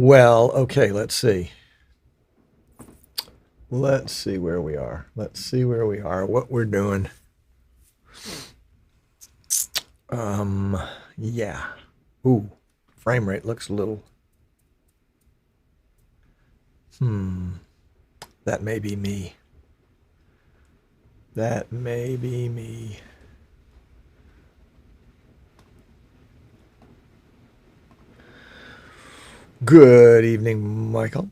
Well, okay, let's see. Let's see where we are. Let's see where we are, what we're doing. Yeah. Ooh, frame rate looks a little. That may be me. That may be me. Good evening, Michael.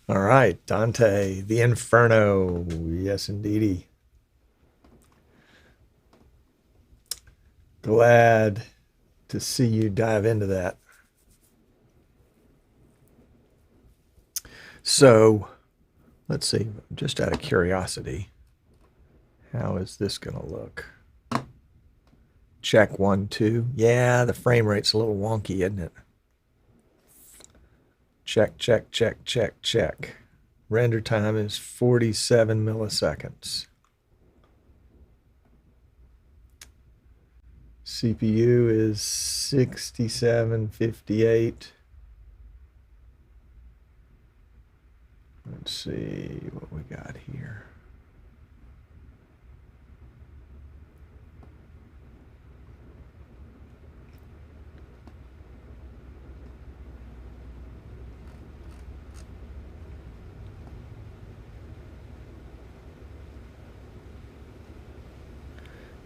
All right, Dante, the Inferno. Yes, indeedy. Glad to see you dive into that. So, let's see, just out of curiosity, how is this going to look? Check 1, 2. Yeah, the frame rate's a little wonky, isn't it? Check, check, check, check, check. Render time is 47 milliseconds. CPU is 6758. Let's see what we got here.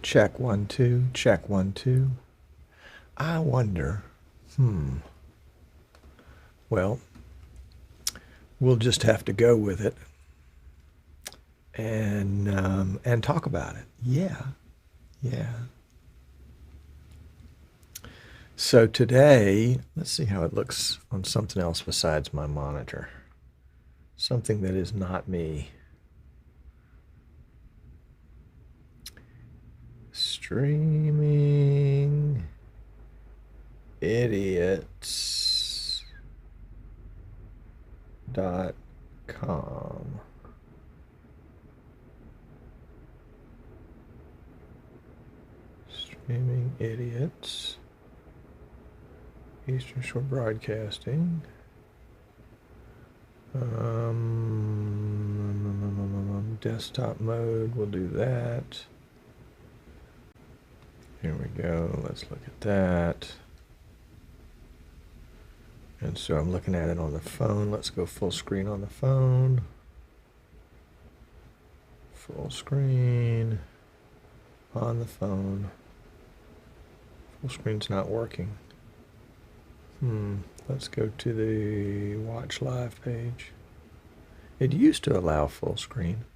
Check 1, 2, check 1, 2. I wonder, well, we'll just have to go with it and talk about it. Yeah. So today, let's see how it looks on something else besides my monitor. Something that is not me. Streaming idiots.com. Streaming idiots. Eastern Shore Broadcasting. Desktop mode, we'll do that. Here we go. Let's look at that. And so I'm looking at it on the phone. Let's go full screen on the phone. Full screen on the phone. Full screen's not working. Let's go to the Watch Live page. It used to allow full screen.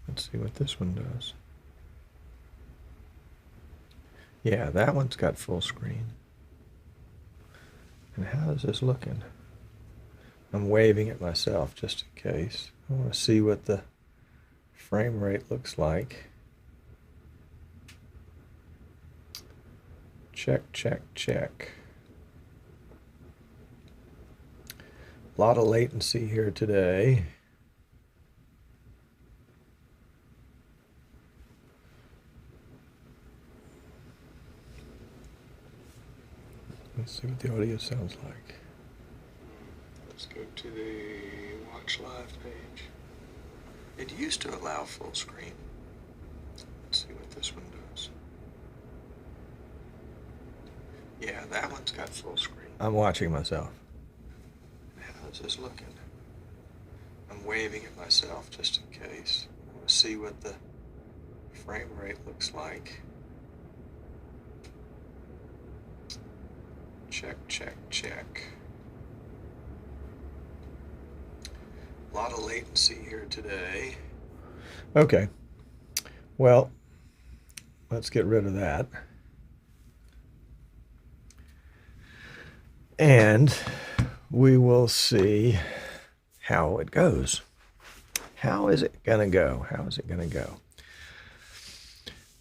Let's see what this one does. Yeah, that one's got full screen. And how is this looking? I'm waving at myself just in case. I want to see what the frame rate looks like. Check, check, check. A lot of latency here today. Let's see what the audio sounds like. Let's go to the Watch Live page. It used to allow full screen. Let's see what this one does. Yeah, that one's got full screen. I'm watching myself. How's this looking? I'm waving at myself just in case. I want to see what the frame rate looks like. Check, check, check. A lot of latency here today. Okay. Well, let's get rid of that. And we will see how it goes. How is it going to go? How is it going to go?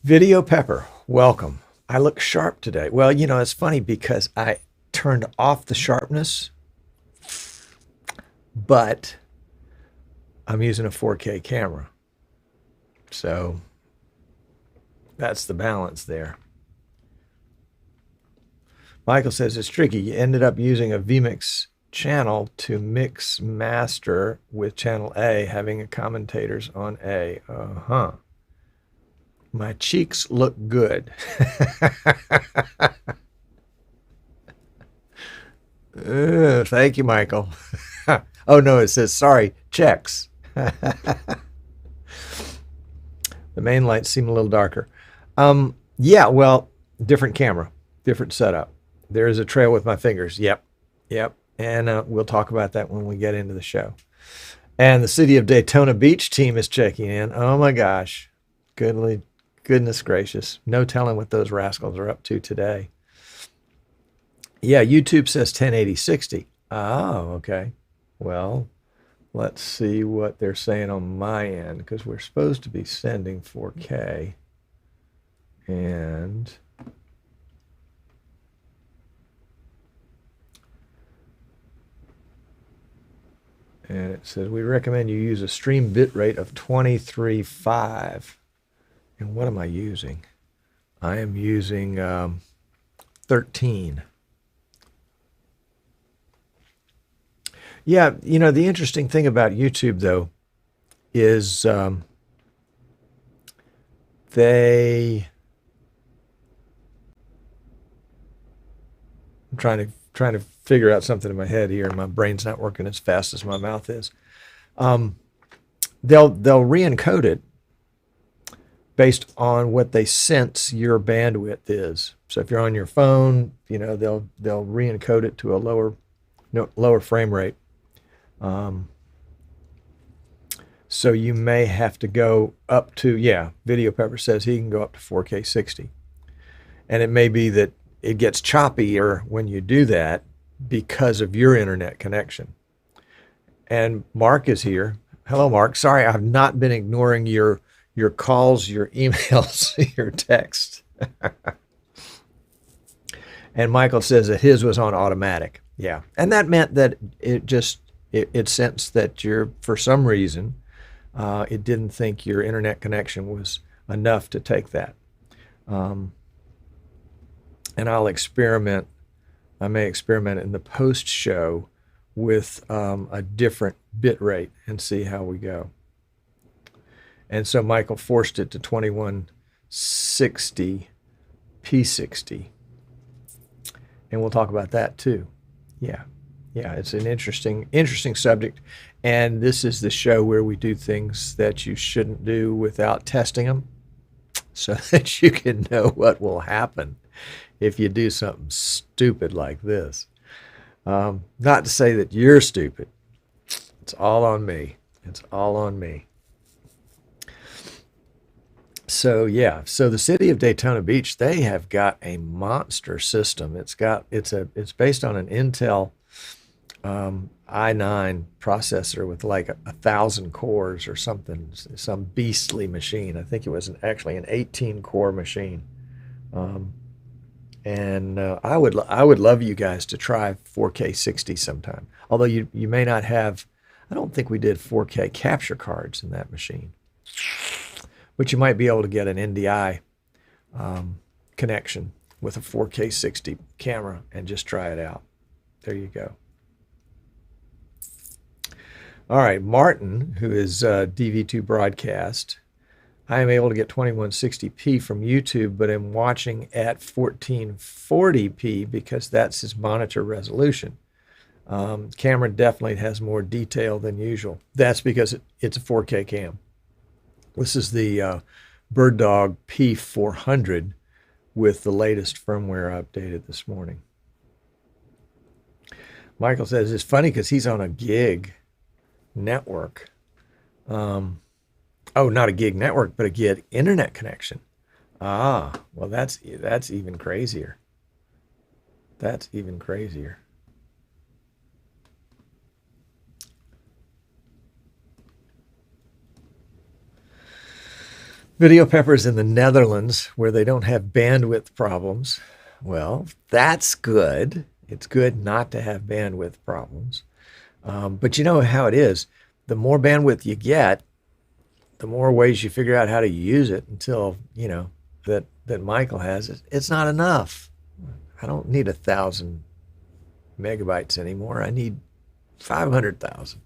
Video Pepper, welcome. I look sharp today. Well, you know, it's funny because I turned off the sharpness, but I'm using a 4K camera. So that's the balance there. Michael says it's tricky. You ended up using a vMix channel to mix master with channel A, having a commentators on A. My cheeks look good. Thank you, Michael. Oh, no, it says, sorry, checks. The main lights seem a little darker. Yeah, well, different camera, different setup. There is a trail with my fingers. Yep. And we'll talk about that when we get into the show. And the City of Daytona Beach team is checking in. Oh, my gosh. Goodness gracious. No telling what those rascals are up to today. Yeah, YouTube says 1080-60. Oh, okay. Well, let's see what they're saying on my end, because we're supposed to be sending 4K. And it says we recommend you use a stream bitrate of 23.5. And what am I using? I am using 13. Yeah, the interesting thing about YouTube, though, is I'm trying to figure out something in my head here, and my brain's not working as fast as my mouth is. They'll re-encode it based on what they sense your bandwidth is. So if you're on your phone, they'll re-encode it to a lower frame rate. So you may have to go up to, Video Pepper says he can go up to 4K 60. And it may be that it gets choppier when you do that because of your internet connection. And Mark is here. Hello, Mark. Sorry, I've not been ignoring your calls, your emails, your texts. And Michael says that his was on automatic. Yeah. And that meant that it sensed that for some reason, it didn't think your internet connection was enough to take that. And I'll experiment. I may experiment in the post show with a different bit rate and see how we go. And so Michael forced it to 2160 P60. And we'll talk about that too. Yeah, it's an interesting subject. And this is the show where we do things that you shouldn't do without testing them, so that you can know what will happen if you do something stupid like this. Not to say that you're stupid. It's all on me. It's all on me. So the City of Daytona Beach, they have got a monster system. It's based on an Intel i9 processor with like 1,000 cores or something, some beastly machine. I think it was actually an 18-core machine. And I would love you guys to try 4K 60 sometime. Although you may not have, I don't think we did 4K capture cards in that machine. But you might be able to get an NDI connection with a 4K 60 camera and just try it out. There you go. All right, Martin, who is DV2 Broadcast. I am able to get 2160p from YouTube, but I'm watching at 1440p because that's his monitor resolution. Camera definitely has more detail than usual. That's because it's a 4K cam. This is the Bird Dog P400 with the latest firmware updated this morning. Michael says it's funny because he's on a gig network. Not a gig network, but a gig internet connection. Well, that's even crazier. That's even crazier. Video Pepper's in the Netherlands where they don't have bandwidth problems. Well, that's good. It's good not to have bandwidth problems. But you know how it is. the more bandwidth you get, the more ways you figure out how to use it until, that Michael has. It's not enough. I don't need 1,000 megabytes anymore. I need 500,000.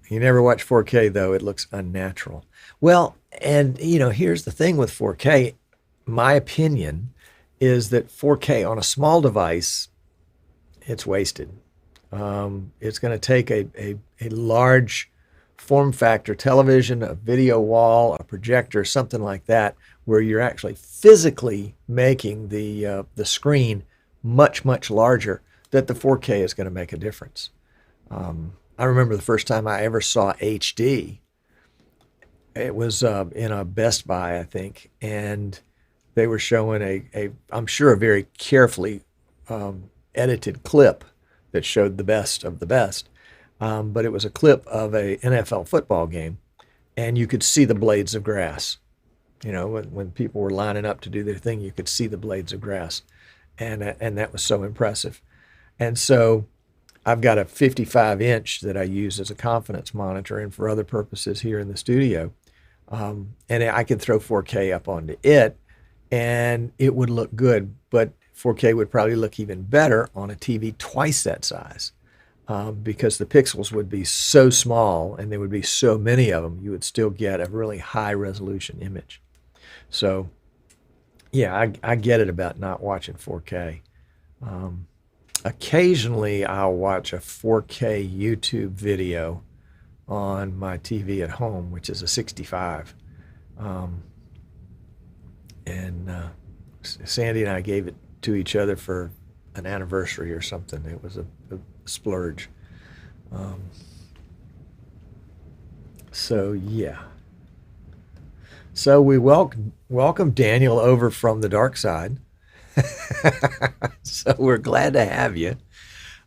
You never watch 4K, though. It looks unnatural. Well, and, here's the thing with 4K. My opinion is that 4K on a small device, it's wasted. It's going to take a large form factor television, a video wall, a projector, something like that, where you're actually physically making the screen much, much larger, that the 4K is going to make a difference. I remember the first time I ever saw HD. It was in a Best Buy, I think, and they were showing I'm sure, a very carefully edited clip that showed the best of the best. But it was a clip of a NFL football game, and you could see the blades of grass. When people were lining up to do their thing, you could see the blades of grass, and that was so impressive. And so I've got a 55-inch that I use as a confidence monitor and for other purposes here in the studio. And I could throw 4K up onto it, and it would look good, but 4K would probably look even better on a TV twice that size, because the pixels would be so small and there would be so many of them, you would still get a really high resolution image. So, yeah, I get it about not watching 4K. Occasionally, I'll watch a 4K YouTube video on my TV at home, which is a 65. Sandy and I gave it to each other for an anniversary or something. It was a splurge. So, yeah. So we welcome Daniel over from the dark side. So we're glad to have you.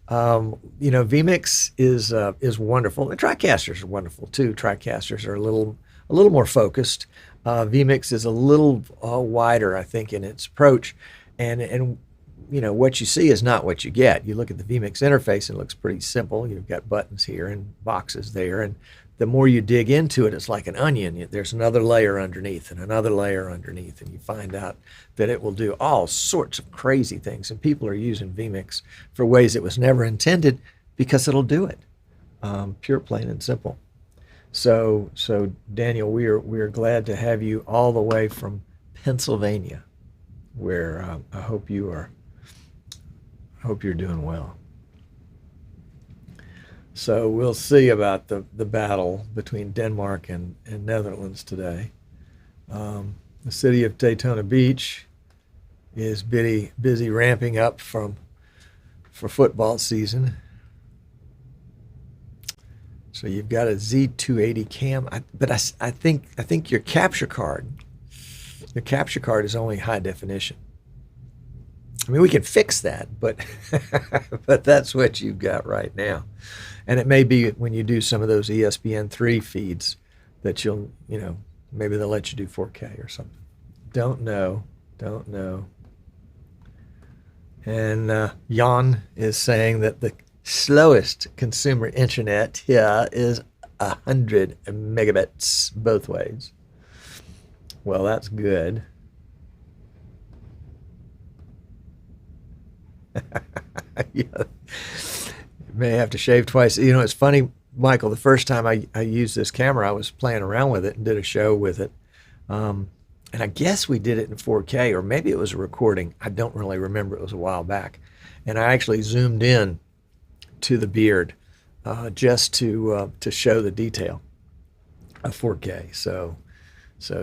vMix is wonderful, and TriCasters are wonderful too. TriCasters are a little more focused. vMix is a little wider, I think, in its approach, and what you see is not what you get. You look at the vMix interface, and it looks pretty simple. You've got buttons here and boxes there, and the more you dig into it, it's like an onion. There's another layer underneath and another layer underneath, and you find out that it will do all sorts of crazy things. And people are using vMix for ways it was never intended because it'll do it. Pure, plain, and simple. So Daniel, we are glad to have you all the way from Pennsylvania, where I hope you're doing well. So we'll see about the battle between Denmark and Netherlands today. The city of Daytona Beach is busy ramping up for football season. So you've got a Z280 cam, but I think your capture card is only high definition. I mean, we can fix that, but but that's what you've got right now. And it may be when you do some of those ESPN3 feeds that maybe they'll let you do 4K or something. Don't know. And Jan is saying that the slowest consumer internet here is 100 megabits both ways. Well, that's good. Yeah. May have to shave twice. It's funny, Michael, the first time I used this camera, I was playing around with it and did a show with it. And I guess we did it in 4K, or maybe it was a recording. I don't really remember. It was a while back. And I actually zoomed in to the beard just to show the detail of 4K. So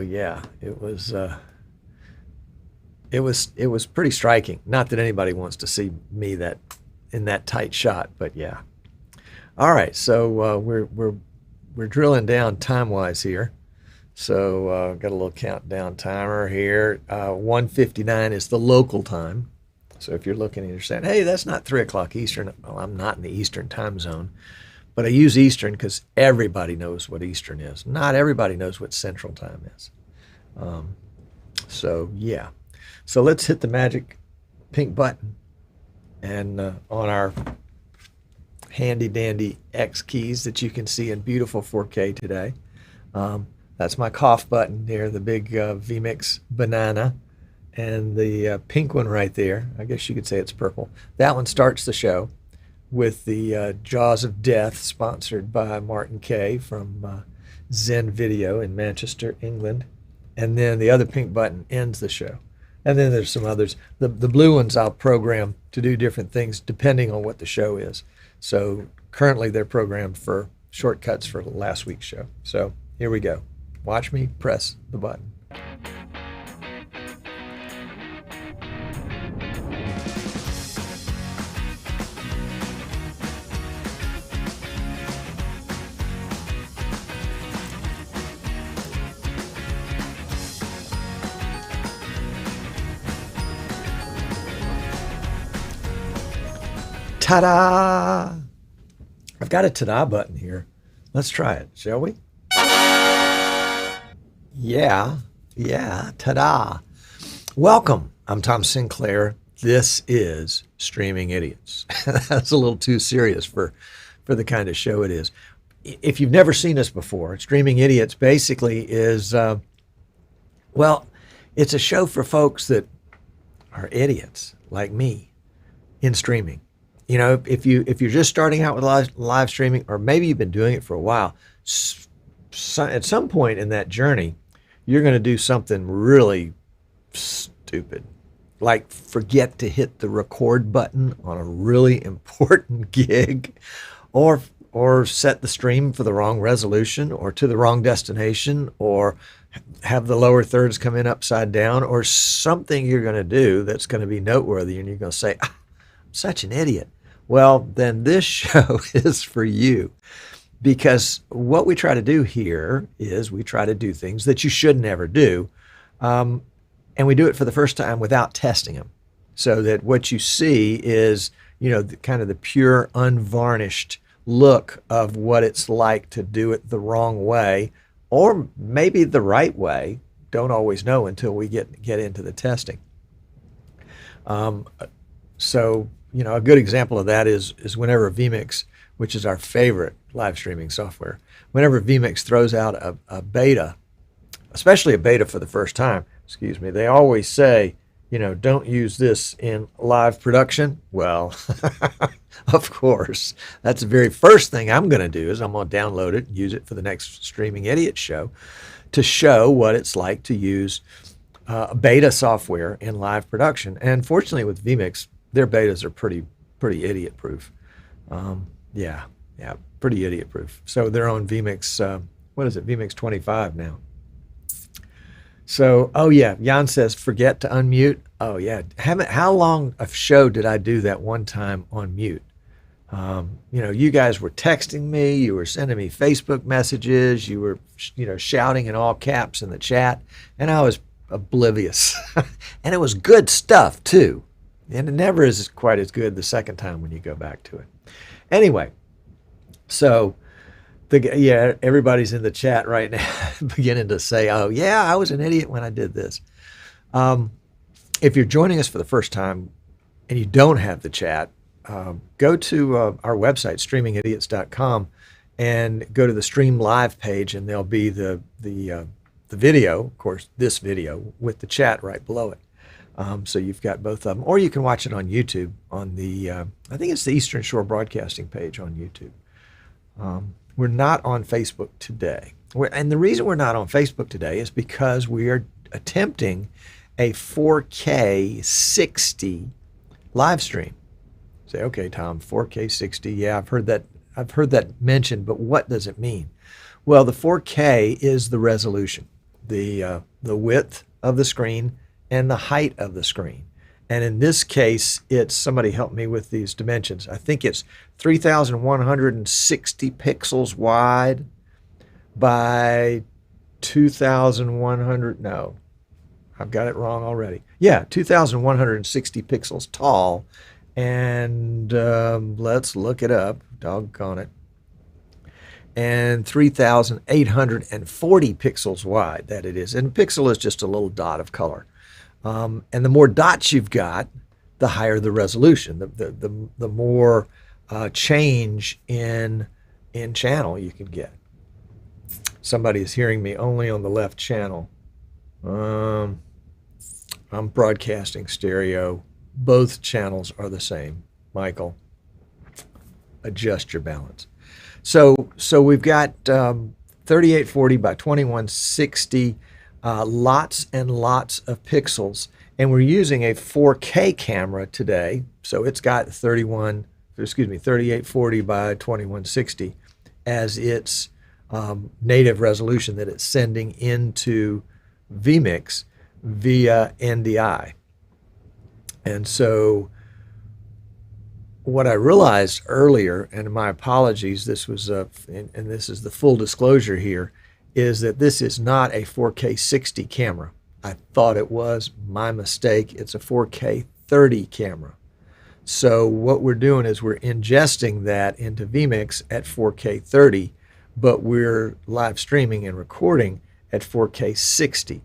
yeah, it was pretty striking. Not that anybody wants to see me in that tight shot, but yeah. All right, so we're drilling down time-wise here. So got a little countdown timer here. 1:59 is the local time. So if you're looking and you're saying, hey, that's not 3 o'clock Eastern. Well, I'm not in the Eastern time zone. But I use Eastern because everybody knows what Eastern is. Not everybody knows what Central time is. So, yeah. So let's hit the magic pink button and on our handy dandy X keys that you can see in beautiful 4K today. That's my cough button here, the big vMix banana, and the pink one right there. I guess you could say it's purple. That one starts the show with the Jaws of Death, sponsored by Martin Kay from Zen Video in Manchester, England. And then the other pink button ends the show. And then there's some others. The blue ones I'll program to do different things depending on what the show is. So currently they're programmed for shortcuts for last week's show. So here we go. Watch me press the button. Ta-da! I've got a ta-da button here. Let's try it, shall we? Yeah, ta-da. Welcome. I'm Tom Sinclair. This is Streaming Idiots. That's a little too serious for the kind of show it is. If you've never seen us before, Streaming Idiots basically is, it's a show for folks that are idiots like me in streaming. You know, if you're just starting out with live streaming, or maybe you've been doing it for a while, at some point in that journey, you're going to do something really stupid, like forget to hit the record button on a really important gig, or set the stream for the wrong resolution, or to the wrong destination, or have the lower thirds come in upside down, or something you're going to do that's going to be noteworthy, and you're going to say, I'm such an idiot. Well, then this show is for you. Because what we try to do here is we try to do things that you should never do. And we do it for the first time without testing them. So that what you see is, kind of the pure, unvarnished look of what it's like to do it the wrong way, or maybe the right way. Don't always know until we get into the testing. So, a good example of that is whenever vMix, which is our favorite live streaming software, whenever vMix throws out a beta, especially a beta for the first time, they always say, don't use this in live production. Well, of course, that's the very first thing I'm going to do is I'm going to download it and use it for the next Streaming Idiot show to show what it's like to use beta software in live production. And fortunately with vMix, their betas are pretty idiot proof. Pretty idiot proof. So they're on vMix, vMix 25 now. So, Jan says, forget to unmute. Oh yeah, how long a show did I do that one time on mute? You guys were texting me, you were sending me Facebook messages, you were, shouting in all caps in the chat, and I was oblivious. And it was good stuff too. And it never is quite as good the second time when you go back to it. Anyway, so everybody's in the chat right now beginning to say, oh yeah, I was an idiot when I did this. If you're joining us for the first time and you don't have the chat, go to our website, streamingidiots.com, and go to the Stream Live page, and there'll be the video, of course, this video with the chat right below it. So you've got both of them, or you can watch it on YouTube on the, I think it's the Eastern Shore Broadcasting page on YouTube. We're not on Facebook today. And the reason we're not on Facebook today is because we are attempting a 4K 60 live stream. Say, okay, Tom, 4K 60. Yeah, I've heard that mentioned, but what does it mean? Well, the 4K is the resolution, the width of the screen and the height of the screen. And in this case, it's, somebody help me with these dimensions. I think it's 3,160 pixels wide by 2,100, no, I've got it wrong already. Yeah, 2,160 pixels tall. And let's look it up, doggone it. And 3,840 pixels wide, that it is. And pixel is just a little dot of color. And the more dots you've got, the higher the resolution, the more change in channel you can get. Somebody is hearing me only on the left channel. I'm broadcasting stereo. Both channels are the same. Michael, adjust your balance. So we've got 3840 by 2160, lots and lots of pixels, and we're using a 4K camera today. So it's got 3840 by 2160 as its native resolution that it's sending into vMix via NDI. And so what I realized earlier, and my apologies, this was and this is the full disclosure here, is that this is not a 4K 60 camera. I thought it was. My mistake. It's a 4K 30 camera. So what we're doing is we're ingesting that into vMix at 4K 30, but we're live streaming and recording at 4K 60.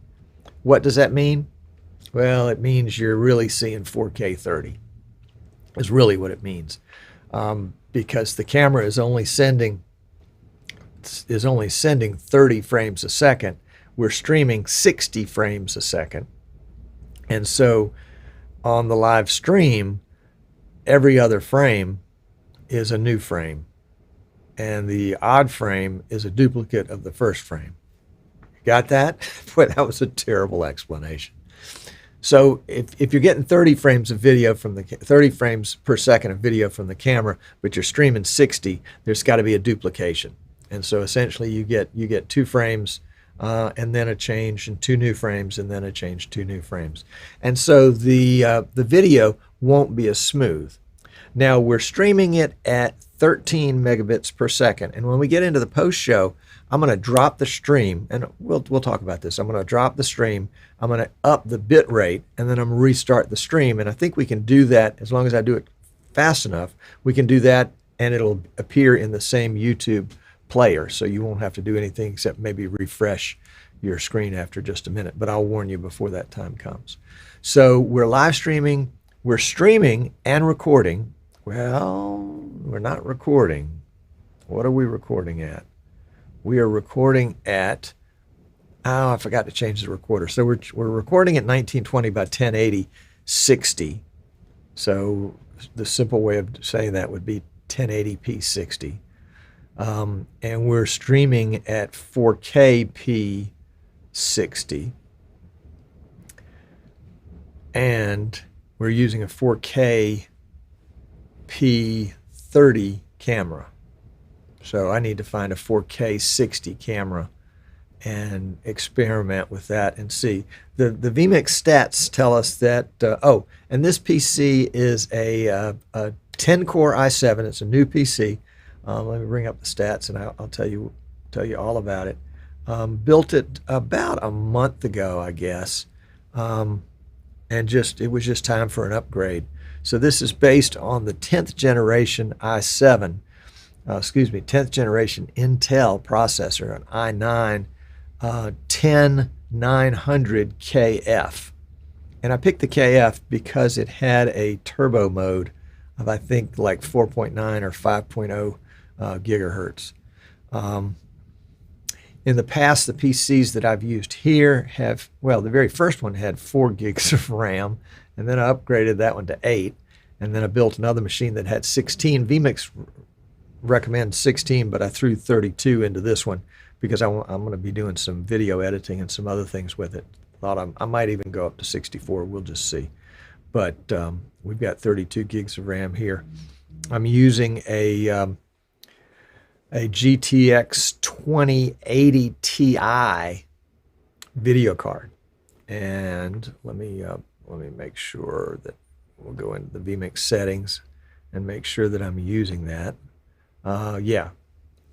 What does that mean? Well, it means you're really seeing 4K 30 is really what it means, because the camera is only sending 30 frames a second. We're streaming 60 frames a second. And so on the live stream, every other frame is a new frame, and the odd frame is a duplicate of the first frame. Got that? Boy, that was a terrible explanation. So if you're getting 30 frames of video from 30 frames per second of video from the camera, but you're streaming 60, there's got to be a duplication. And so essentially you get 2 frames and then a change, and 2 new frames, and then a change, 2 new frames. And so the video won't be as smooth. Now we're streaming it at 13 megabits per second, and when we get into the post show, I'm going to drop the stream, and we'll talk about this. I'm going to drop the stream, I'm going to up the bit rate, and then I'm going to restart the stream. And I think we can do that as long as I do it fast enough. We can do that, and it'll appear in the same YouTube player, so you won't have to do anything except maybe refresh your screen after just a minute. But I'll warn you before that time comes. So we're live streaming, we're streaming and recording. Well, we're not recording. What are we recording at? We are recording at, I forgot to change the recorder. So we're recording at 1920 by 1080 60. So the simple way of saying that would be 1080p 60. And we're streaming at 4K P60. And we're using a 4K P30 camera. So I need to find a 4K 60 camera and experiment with that and see. The vMix stats tell us that, and this PC is a 10-core i7. It's a new PC. Let me bring up the stats, and I'll tell you all about it. Built it about a month ago, I guess, and it was just time for an upgrade. So this is based on the 10th generation i7. 10th generation Intel processor, an i9 10900KF. And I picked the KF because it had a turbo mode of, I think, like 4.9 or 5.0 gigahertz. In the past, the PCs that I've used here have, well, the very first one had 4 gigs of RAM, and then I upgraded that one to 8, and then I built another machine that had 16. vMix recommends 16, but I threw 32 into this one because I'm going to be doing some video editing and some other things with it. Thought I might even go up to 64. We'll just see. But we've got 32 gigs of RAM here. I'm using a GTX 2080 Ti video card, and let me make sure that we'll go into the vMix settings and make sure that I'm using that.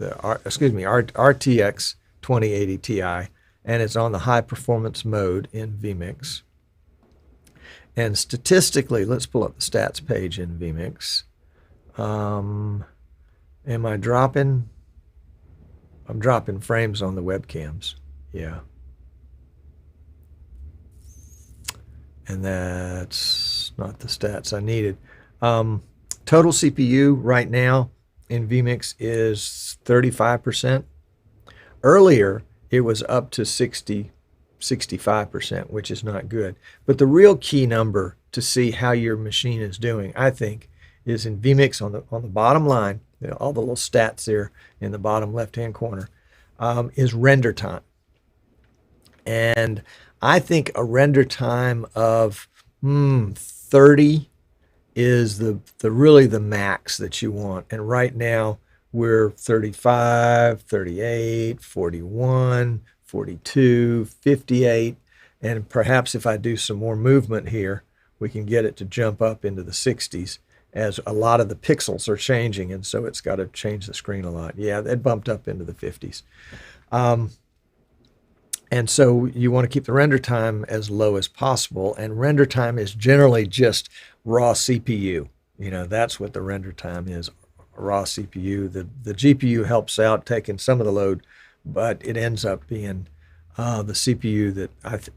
RTX 2080 Ti, and it's on the high performance mode in vMix. And statistically, let's pull up the stats page in vMix. Am I dropping? I'm dropping frames on the webcams. Yeah. And that's not the stats I needed. Total CPU right now in vMix is 35%. Earlier, it was up to 65%, which is not good. But the real key number to see how your machine is doing, I think, is in vMix on the bottom line, all the little stats there in the bottom left-hand corner, is render time. And I think a render time of 30 is really the max that you want. And right now we're 35, 38, 41, 42, 58. And perhaps if I do some more movement here, we can get it to jump up into the 60s as a lot of the pixels are changing. And so it's got to change the screen a lot. Yeah, it bumped up into the 50s. And so you want to keep the render time as low as possible. And render time is generally just raw CPU. That's what the render time is, raw CPU. The GPU helps out taking some of the load, but it ends up being the CPU that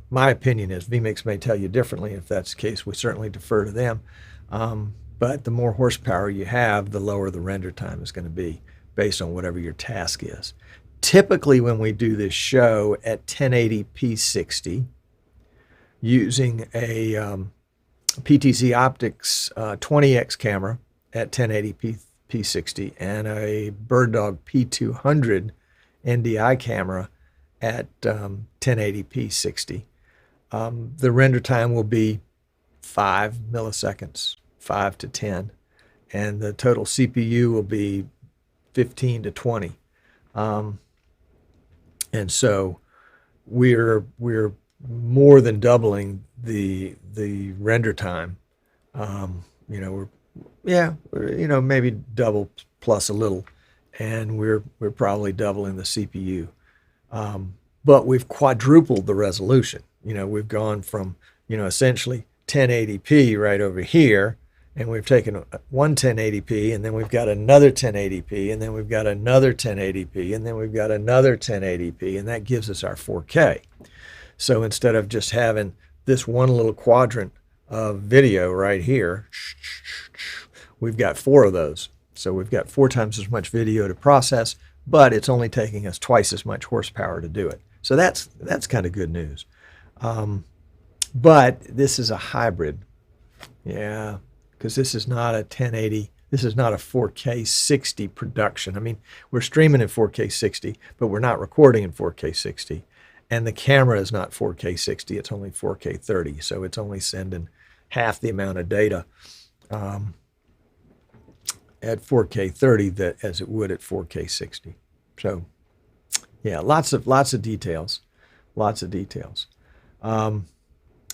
my opinion is. vMix may tell you differently. If that's the case, we certainly defer to them. But the more horsepower you have, the lower the render time is going to be based on whatever your task is. Typically, when we do this show at 1080p 60, using a PTZ Optics 20x camera at 1080p 60 and a BirdDog P200 NDI camera at 1080p 60, the render time will be 5 milliseconds, 5 to 10, and the total CPU will be 15 to 20. And so we're more than doubling the render time. Maybe double plus a little, and we're probably doubling the CPU. But we've quadrupled the resolution. We've gone from essentially 1080p right over here, and we've taken one 1080p, and then we've got another 1080p, and then we've got another 1080p, and then we've got another 1080p, and that gives us our 4K. So instead of just having this one little quadrant of video right here, we've got 4 of those. So we've got 4 times as much video to process, but it's only taking us twice as much horsepower to do it. So that's kind of good news. But this is a hybrid. Yeah. Because this is not a 1080, this is not a 4K 60 production. I mean, we're streaming in 4K 60, but we're not recording in 4K 60. And the camera is not 4K 60, it's only 4K 30. So it's only sending half the amount of data at 4K 30 as it would at 4K 60. So yeah, lots of details, lots of details.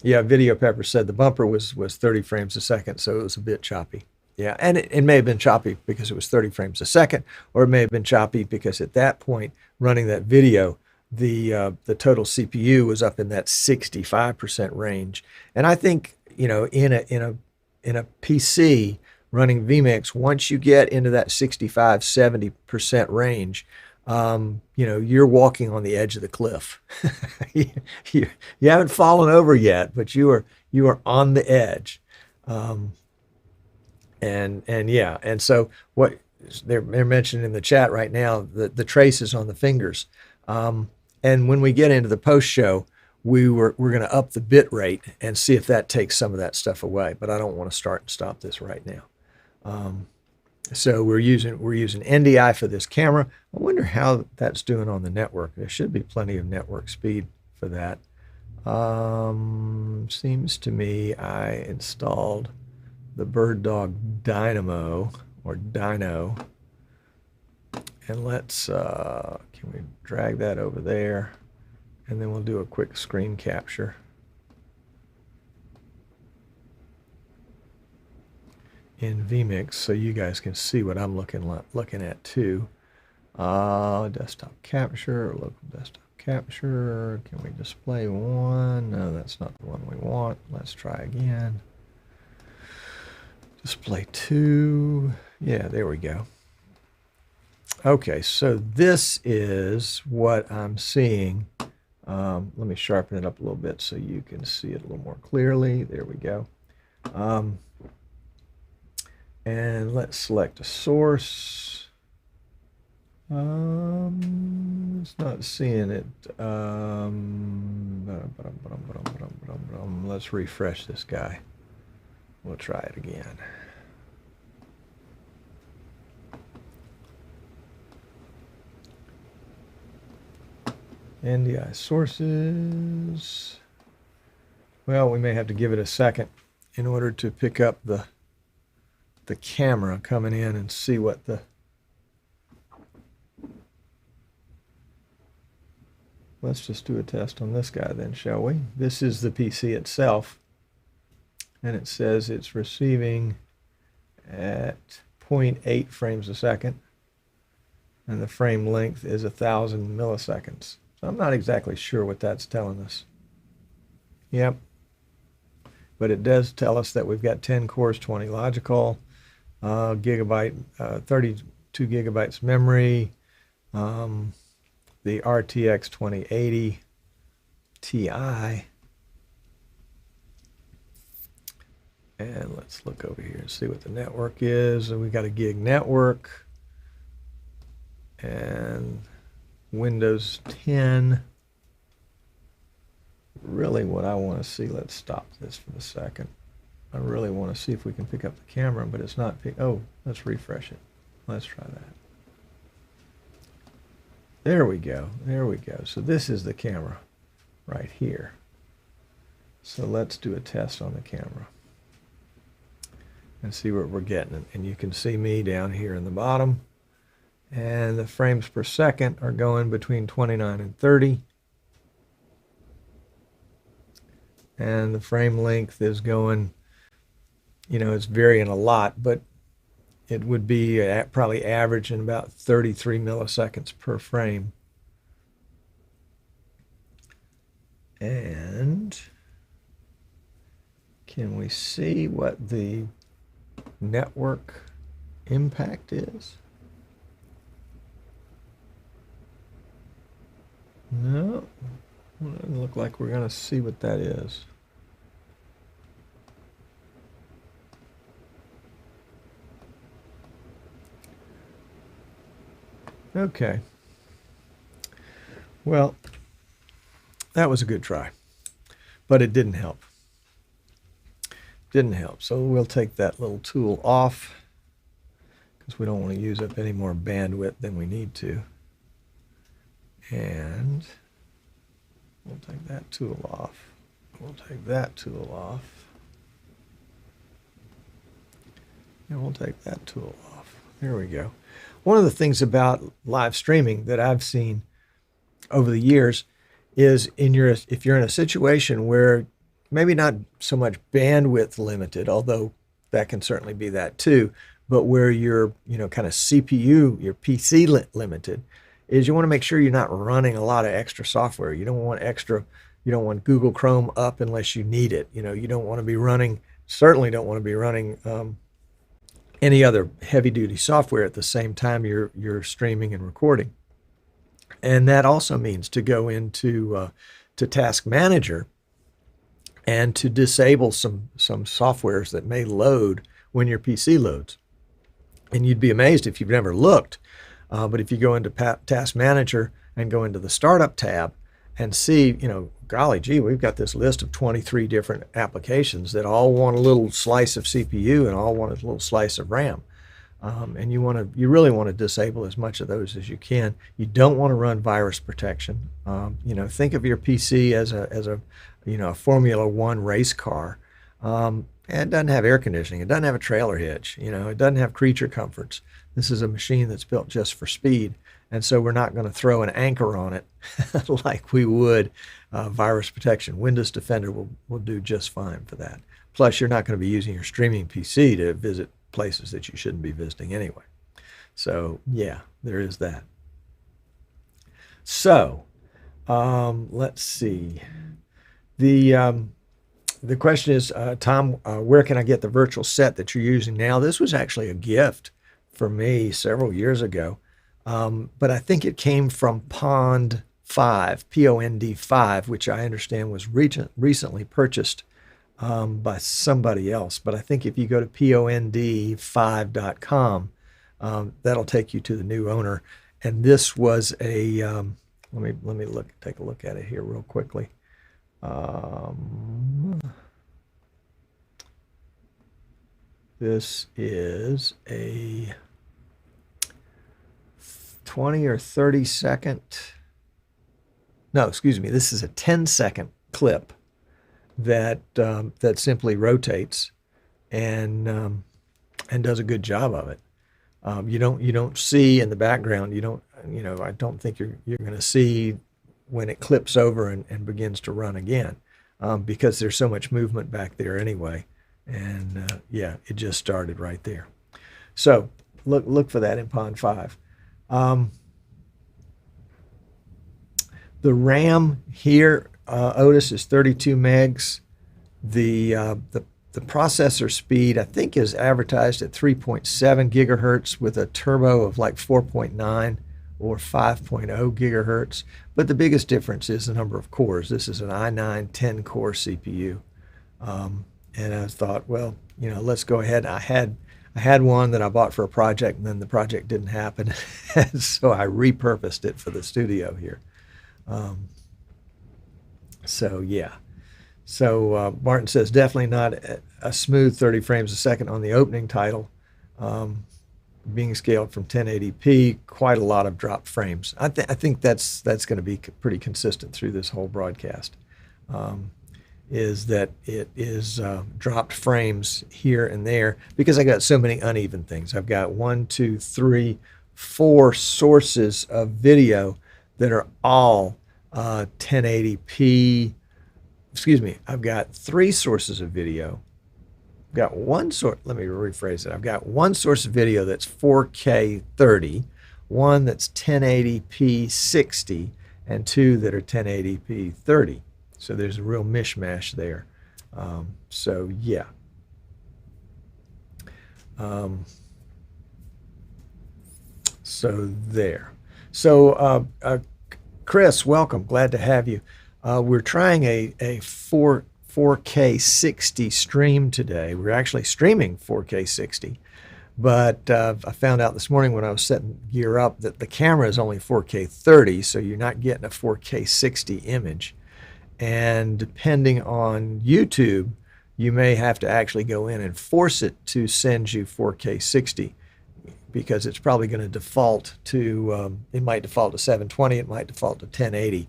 Yeah, Video Pepper said the bumper was 30 frames a second, so it was a bit choppy. Yeah, and it may have been choppy because it was 30 frames a second, or it may have been choppy because at that point, running that video, the total CPU was up in that 65% range. And I think, in a PC running vMix, once you get into that 65-70% range, you're walking on the edge of the cliff. you haven't fallen over yet, but you are on the edge. And so what they're mentioning in the chat right now, the traces on the fingers. And when we get into the post show, we're going to up the bit rate and see if that takes some of that stuff away. But I don't want to start and stop this right now. So we're using NDI for this camera. I wonder how that's doing on the network. There should be plenty of network speed for that. Seems to me I installed the BirdDog Dynamo or Dino. And let's, can we drag that over there? And then we'll do a quick screen capture. In vMix, so you guys can see what I'm looking at too. Desktop capture, local desktop capture. Can we display one? No, that's not the one we want. Let's try again. Display 2. Yeah, there we go. Okay, so this is what I'm seeing. Let me sharpen it up a little bit so you can see it a little more clearly. There we go. And let's select a source. It's not seeing it. Let's refresh this guy. We'll try it again. NDI sources. Well, we may have to give it a second in order to pick up the camera coming in and see what the... Let's just do a test on this guy then, shall we? This is the PC itself, and it says it's receiving at 0.8 frames a second, and the frame length is 1,000 milliseconds. So I'm not exactly sure what that's telling us. Yep. But it does tell us that we've got 10 cores, 20 logical, 32 gigabytes memory, the RTX 2080 Ti. And let's look over here and see what the network is. And we got a gig network and Windows 10. Really what I want to see, let's stop this for a second. I really want to see if we can pick up the camera, but it's not oh, let's refresh it. Let's try that. There we go. There we go. So this is the camera right here. So let's do a test on the camera and see what we're getting. And you can see me down here in the bottom. And the frames per second are going between 29 and 30. And the frame length is going, you know, it's varying a lot, but it would be probably averaging about 33 milliseconds per frame. And can we see what the network impact is? No, it doesn't look like we're going to see what that is. Okay. Well, that was a good try, but it didn't help. Didn't help. So we'll take that little tool off because we don't want to use up any more bandwidth than we need to. And we'll take that tool off. We'll take that tool off. And we'll take that tool off. There we go. One of the things about live streaming that I've seen over the years is if you're in a situation where maybe not so much bandwidth limited, although that can certainly be that too, but where you're, kind of CPU, your PC limited, is you want to make sure you're not running a lot of extra software. You don't want Google Chrome up unless you need it. You don't want to be running, certainly don't want to be running any other heavy-duty software at the same time you're streaming and recording. And that also means to go into to Task Manager and to disable some softwares that may load when your PC loads. And you'd be amazed if you've never looked, but if you go into Task Manager and go into the Startup tab and see, golly gee, we've got this list of 23 different applications that all want a little slice of CPU and all want a little slice of RAM. And you really want to disable as much of those as you can. You don't want to run virus protection. Think of your PC as a Formula One race car. And it doesn't have air conditioning. It doesn't have a trailer hitch. It doesn't have creature comforts. This is a machine that's built just for speed. And so we're not going to throw an anchor on it like we would virus protection. Windows Defender will do just fine for that. Plus, you're not going to be using your streaming PC to visit places that you shouldn't be visiting anyway. So, yeah, there is that. So, let's see. The question is, Tom, where can I get the virtual set that you're using now? This was actually a gift for me several years ago. But I think it came from Pond 5, Pond 5, which I understand was recently purchased by somebody else. But I think if you go to pond5.com, that'll take you to the new owner. And this was a let me take a look at it here real quickly. This is a 20 or 30 second. No, excuse me. This is a 10-second clip that that simply rotates and does a good job of it. You don't see in the background. I don't think you're going to see when it clips over and begins to run again, because there's so much movement back there anyway. And yeah, it just started right there. So look for that in Pond 5. The RAM here, Otis, is 32 megs. The processor speed, I think, is advertised at 3.7 gigahertz with a turbo of like 4.9 or 5.0 gigahertz. But the biggest difference is the number of cores. This is an i9 10-core CPU. And I thought, well, let's go ahead. I had one that I bought for a project, and then the project didn't happen. So I repurposed it for the studio here. So yeah. So Martin says definitely not a smooth 30 frames a second on the opening title. Being scaled from 1080p, quite a lot of dropped frames. I think that's going to be pretty consistent through this whole broadcast. Is that it is dropped frames here and there because I got so many uneven things. I've got 1, 2, 3, 4 sources of video that are all 1080p. Excuse me, I've got 3 sources of video. I've got one source, let me rephrase it. I've got one source of video that's 4K 30, one that's 1080p 60, and 2 that are 1080p 30. So there's a real mishmash there. So yeah. So there. So Chris, welcome. Glad to have you. We're trying a 4K 60 stream today. We're actually streaming 4K 60, but I found out this morning when I was setting gear up that the camera is only 4K 30, so you're not getting a 4K 60 image. And depending on YouTube, you may have to actually go in and force it to send you 4K 60, because it's probably going to default to, it might default to 720, it might default to 1080,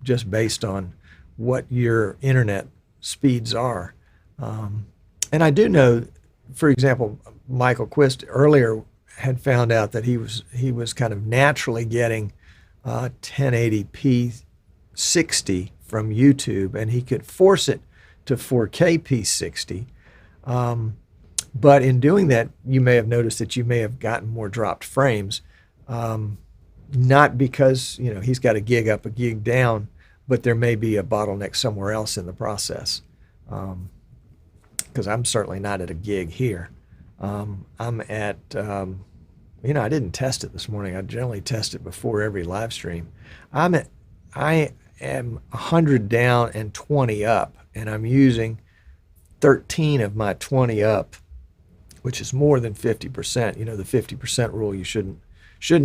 just based on what your internet speeds are. And I do know, for example, Michael Quist earlier had found out that he was kind of naturally getting 1080p 60 from YouTube, and he could force it to 4K p60. But in doing that, you may have noticed that you may have gotten more dropped frames, not because he's got a gig up, a gig down, but there may be a bottleneck somewhere else in the process. Because I'm certainly not at a gig here. I'm at, I didn't test it this morning. I generally test it before every live stream. I am 100 down and 20 up, and I'm using 13 of my 20 up, which is more than 50%. The 50% rule, you shouldn't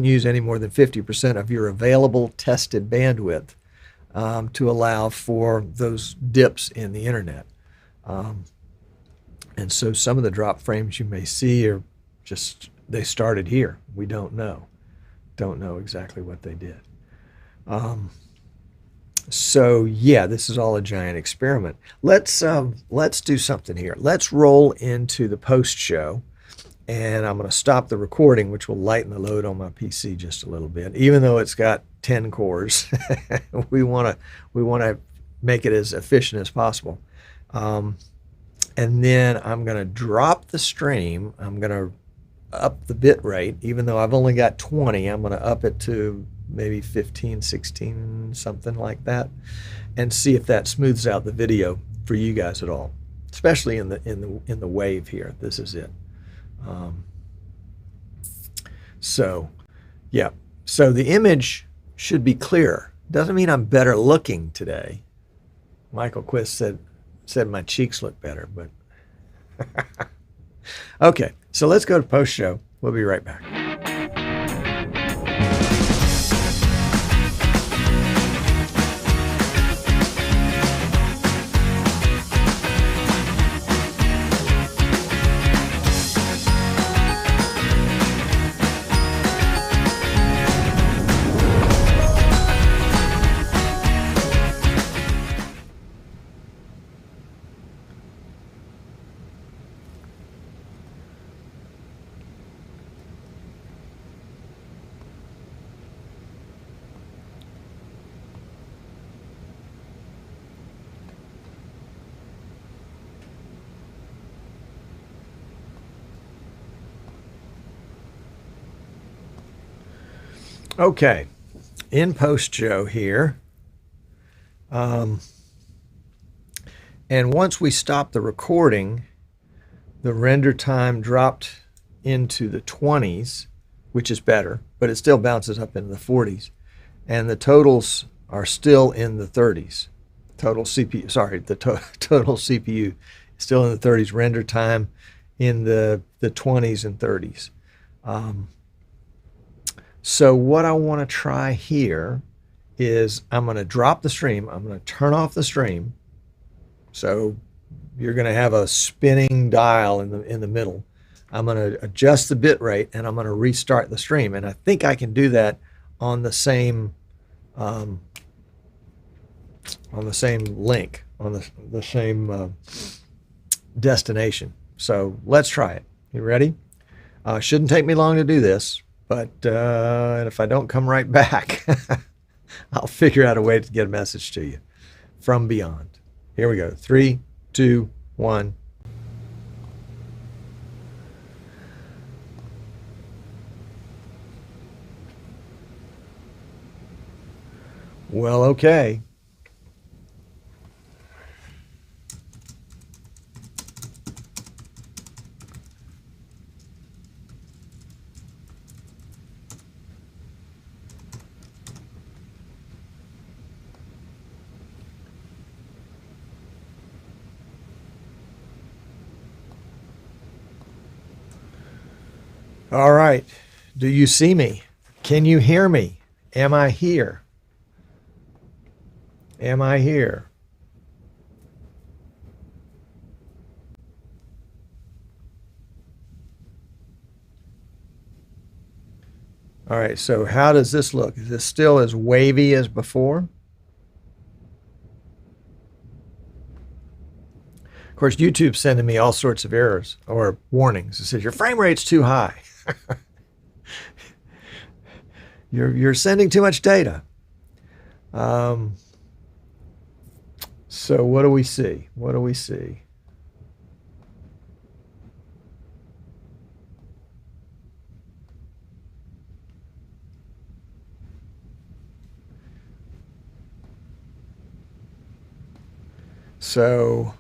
use any more than 50% of your available tested bandwidth to allow for those dips in the internet. And so some of the drop frames you may see are just, they started here. We don't know exactly what they did. So yeah, this is all a giant experiment. Let's do something here. Let's roll into the post show, and I'm going to stop the recording, which will lighten the load on my PC just a little bit. Even though it's got 10 cores, we want to make it as efficient as possible. And then I'm going to drop the stream. I'm going to up the bit rate. Even though I've only got 20, I'm going to up it to maybe 15, 16, something like that, and see if that smooths out the video for you guys at all, especially in the wave here. This is it. So yeah, so the image should be clearer. Doesn't mean I'm better looking today. Michael Quist said my cheeks look better, but okay. So let's go to post show. We'll be right back. Okay, in post show here. And once we stopped the recording, the render time dropped into the 20s, which is better, but it still bounces up into the 40s. And the totals are still in the 30s. Total CPU, sorry, the total CPU is still in the 30s. Render time in the 20s and 30s. So what I want to try here is I'm going to drop the stream. I'm going to turn off the stream. So you're going to have a spinning dial in the middle. I'm going to adjust the bit rate and I'm going to restart the stream. And I think I can do that on the same link, on the same destination. So let's try it. You ready? Shouldn't take me long to do this, but if I don't come right back, I'll figure out a way to get a message to you from beyond. Here we go. 3, 2, 1. Well, okay. All right. Do you see me? Can you hear me? Am I here? Am I here? All right, so how does this look? Is this still as wavy as before? Of course, YouTube's sending me all sorts of errors or warnings. It says your frame rate's too high. You're sending too much data. So what do we see? What do we see? So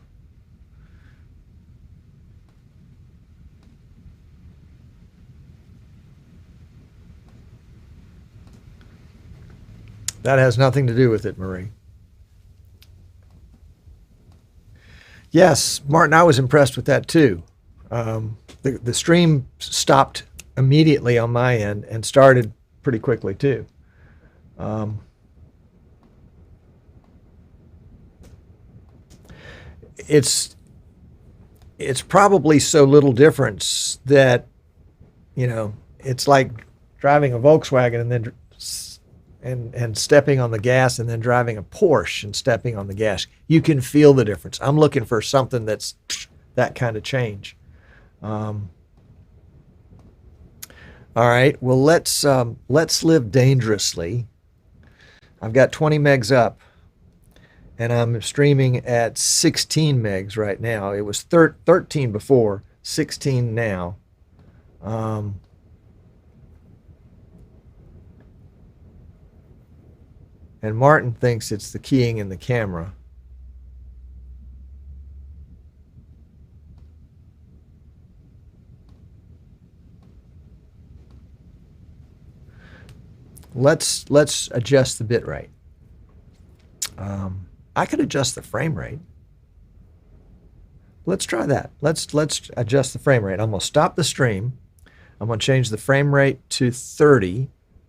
that has nothing to do with it, Marie. Yes, Martin, I was impressed with that too. The stream stopped immediately on my end and started pretty quickly too. It's probably so little difference that, you know, it's like driving a Volkswagen and then and stepping on the gas and then driving a Porsche and stepping on the gas. You can feel the difference. I'm looking for something that's that kind of change. All right, well, let's live dangerously. I've got 20 megs up and I'm streaming at 16 megs right now. It was 13 before, 16 now. And Martin thinks it's the keying in the camera. Let's adjust the bit rate. I could adjust the frame rate. Let's try that. Let's adjust the frame rate. I'm going to stop the stream. I'm going to change the frame rate to 30.